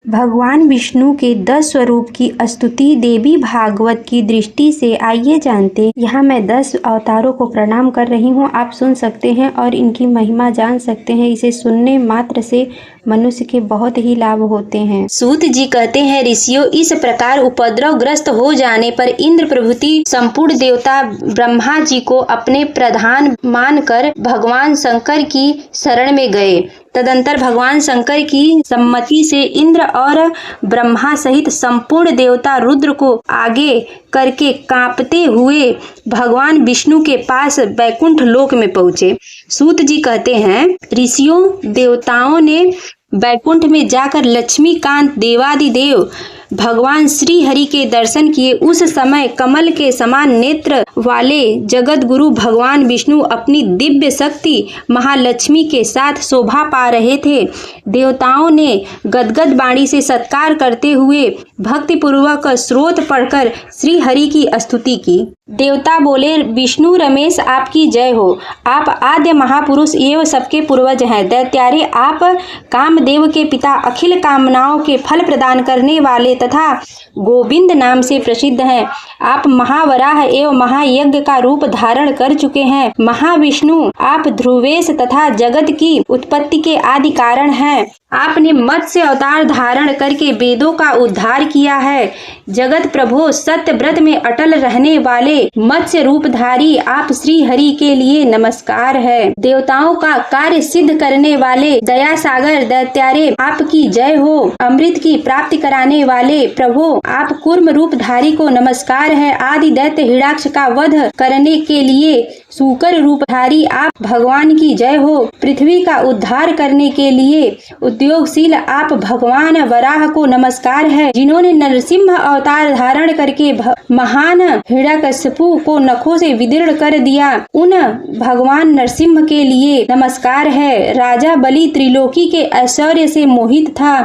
भगवान विष्णु के 10 स्वरूप की स्तुति देवी भागवत की दृष्टि से आइए जानते हैं। यहाँ मैं 10 अवतारों को प्रणाम कर रही हूँ, आप सुन सकते हैं और इनकी महिमा जान सकते हैं। इसे सुनने मात्र से मनुष्य के बहुत ही लाभ होते हैं। सूत जी कहते हैं, ऋषियों, इस प्रकार उपद्रव ग्रस्त हो जाने पर इंद्र प्रभृति संपूर्ण देवता ब्रह्मा जी को अपने प्रधान मानकर भगवान शंकर की शरण में गए। तदंतर भगवान शंकर की सम्मति से इंद्र और ब्रह्मा सहित संपूर्ण देवता रुद्र को आगे करके कांपते हुए भगवान विष्णु के पास वैकुंठ लोक में पहुँचे। सूत जी कहते हैं, ऋषियों, देवताओं ने वैकुंठ में जाकर लक्ष्मीकांत देवादिदेव भगवान श्री हरि के दर्शन किए। उस समय कमल के समान नेत्र वाले जगत गुरु भगवान विष्णु अपनी दिव्य शक्ति महालक्ष्मी के साथ शोभा पा रहे थे। देवताओं ने गदगद वाणी से सत्कार करते हुए भक्तिपूर्वक स्रोत पढ़कर श्री हरि की स्तुति की। देवता बोले, विष्णु रमेश आपकी जय हो। आप आद्य महापुरुष एवं सबके पूर्वज हैं। दैत्यारे, आप कामदेव के पिता, अखिल कामनाओं के फल प्रदान करने वाले तथा गोविंद नाम से प्रसिद्ध हैं। आप महावराह एवं महायज्ञ का रूप धारण कर चुके हैं। महाविष्णु, आप ध्रुवेश तथा जगत की उत्पत्ति के आदि कारण हैं। आपने मत्स्य अवतार धारण करके वेदों का उद्धार किया है। जगत प्रभो, सत्य व्रत में अटल रहने वाले मत्स्य रूपधारी आप श्री हरि के लिए नमस्कार है। देवताओं का कार्य सिद्ध करने वाले दया सागर दैत्यारे, आपकी जय हो। अमृत की प्राप्ति कराने वाले प्रभो, आप कूर्म रूपधारी को नमस्कार है। आदि दैत्य हिरण्याक्ष का वध करने के लिए सूकर रूपधारी आप भगवान की जय हो। पृथ्वी का उद्धार करने के लिए उद्योगशील आप भगवान वराह को नमस्कार है। जिन्होंने नरसिंह अवतार धारण करके महान हिरण्यकशिपु को नखों से विदीर्ण कर दिया, उन भगवान नरसिंह के लिए नमस्कार है। राजा बलि त्रिलोकी के ऐश्वर्य से मोहित था।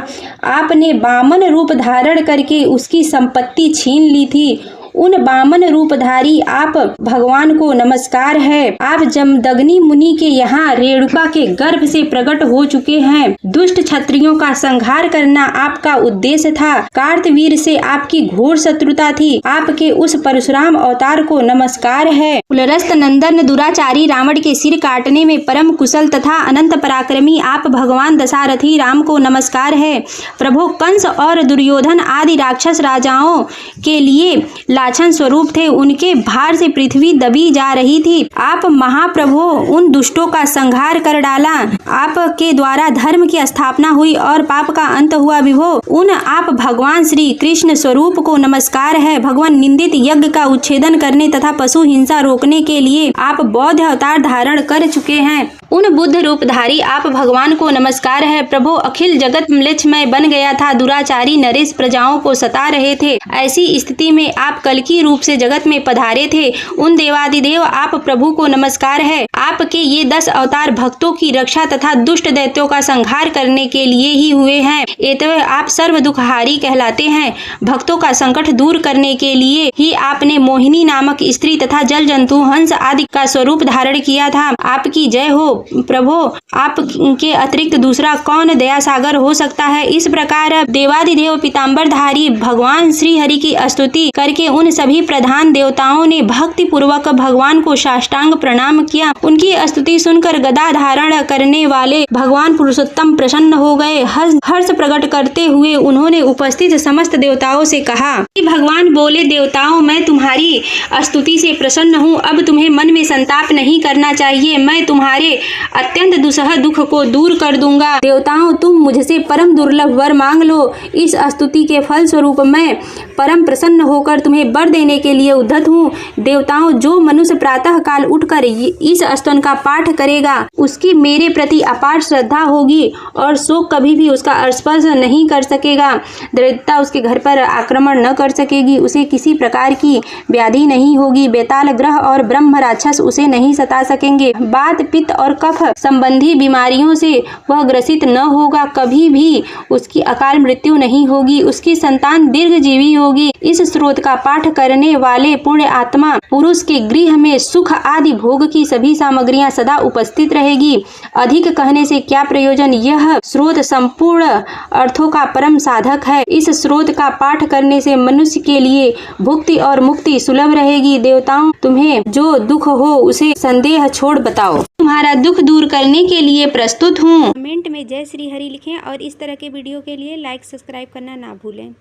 आपने वामन रूप धारण करके उसकी संपत्ति छीन ली थी। उन वामन रूपधारी आप भगवान को नमस्कार है। आप जमदग्नि मुनि के यहाँ रेणुका के गर्भ से प्रकट हो चुके हैं। दुष्ट क्षत्रियों का संहार करना आपका उद्देश्य था। कार्तवीर से आपकी घोर शत्रुता थी। आपके उस परशुराम अवतार को नमस्कार है। पुलरस्त नंदन दुराचारी रावण के सिर काटने में परम कुशल तथा अनंत पराक्रमी आप भगवान दशरथी राम को नमस्कार है। प्रभु, कंस और दुर्योधन आदि राक्षस राजाओं के लिए लाछन स्वरूप थे। उनके भार से पृथ्वी दबी जा रही थी। आप महाप्रभु उन दुष्टों का संहार कर डाला। आपके द्वारा धर्म की स्थापना हुई और पाप का अंत हुआ। विभो, उन आप भगवान श्री कृष्ण स्वरूप को नमस्कार है। भगवान निंदित यज्ञ का उच्छेदन करने तथा पशु हिंसा रोकने के लिए आप बौद्ध अवतार धारण कर चुके हैं। उन बुद्ध रूपधारी आप भगवान को नमस्कार है। प्रभु, अखिल जगत म्लेच्छमय बन गया था। दुराचारी नरेश प्रजाओं को सता रहे थे। ऐसी स्थिति में आप कल्कि रूप से जगत में पधारे थे। उन देवादिदेव आप प्रभु को नमस्कार है। आपके ये 10 अवतार भक्तों की रक्षा तथा दुष्ट दैत्यों का संहार करने के लिए ही हुए हैं। एतवे आप सर्व दुखहारी कहलाते हैं। भक्तों का संकट दूर करने के लिए ही आपने मोहिनी नामक स्त्री तथा जल जंतु हंस आदि का स्वरूप धारण किया था। आपकी जय हो। प्रभु, आपके अतिरिक्त दूसरा कौन दया सागर हो सकता है। इस प्रकार देवादिदेव पीताम्बरधारी भगवान श्री हरि की स्तुति करके उन सभी प्रधान देवताओं ने भक्ति पूर्वक भगवान को साष्टांग प्रणाम किया। उनकी स्तुति सुनकर गदा धारण करने वाले भगवान पुरुषोत्तम प्रसन्न हो गए। हर्ष प्रकट करते हुए उन्होंने उपस्थित समस्त देवताओं से कहा। भगवान बोले, देवताओं, मैं तुम्हारी स्तुति से प्रसन्न हूँ। अब तुम्हें मन में संताप नहीं करना चाहिए। मैं तुम्हारे अत्यंत दुसह दुख को दूर कर दूंगा। देवताओं, तुम मुझसे परम दुर्लभ वर मांग लो। इस स्तुति के फल स्वरूप मैं परम प्रसन्न होकर तुम्हें वर देने के लिए उद्धत हूँ। देवताओं, जो मनुष्य प्रातः काल उठकर इस स्तवन का पाठ करेगा, उसकी मेरे प्रति अपार श्रद्धा होगी और शोक कभी भी उसका स्पर्श नहीं कर सकेगा। दरिद्रता उसके घर पर आक्रमण न कर सकेगी। उसे किसी प्रकार की व्याधि नहीं होगी। बेताल ग्रह और ब्रह्म राक्षस उसे नहीं सता सकेंगे। बात, पित्त और कफ संबंधी बीमारियों से वह ग्रसित न होगा। कभी भी उसकी अकाल मृत्यु नहीं होगी। उसकी संतान दीर्घजीवी होगी। इस स्रोत का पाठ करने वाले पुण्य आत्मा पुरुष के गृह में सुख आदि भोग की सभी सामग्रियां सदा उपस्थित रहेगी। अधिक कहने से क्या प्रयोजन, यह स्रोत संपूर्ण अर्थों का परम साधक है। इस स्रोत का पाठ करने से मनुष्य के लिए भुक्ति और मुक्ति सुलभ रहेगी। देवताओं, तुम्हें जो दुख हो उसे संदेह छोड़ बताओ, तुम्हारा दुख दूर करने के लिए प्रस्तुत हूँ। कमेंट में जय श्री हरि लिखें और इस तरह के वीडियो के लिए लाइक सब्सक्राइब करना ना भूलें।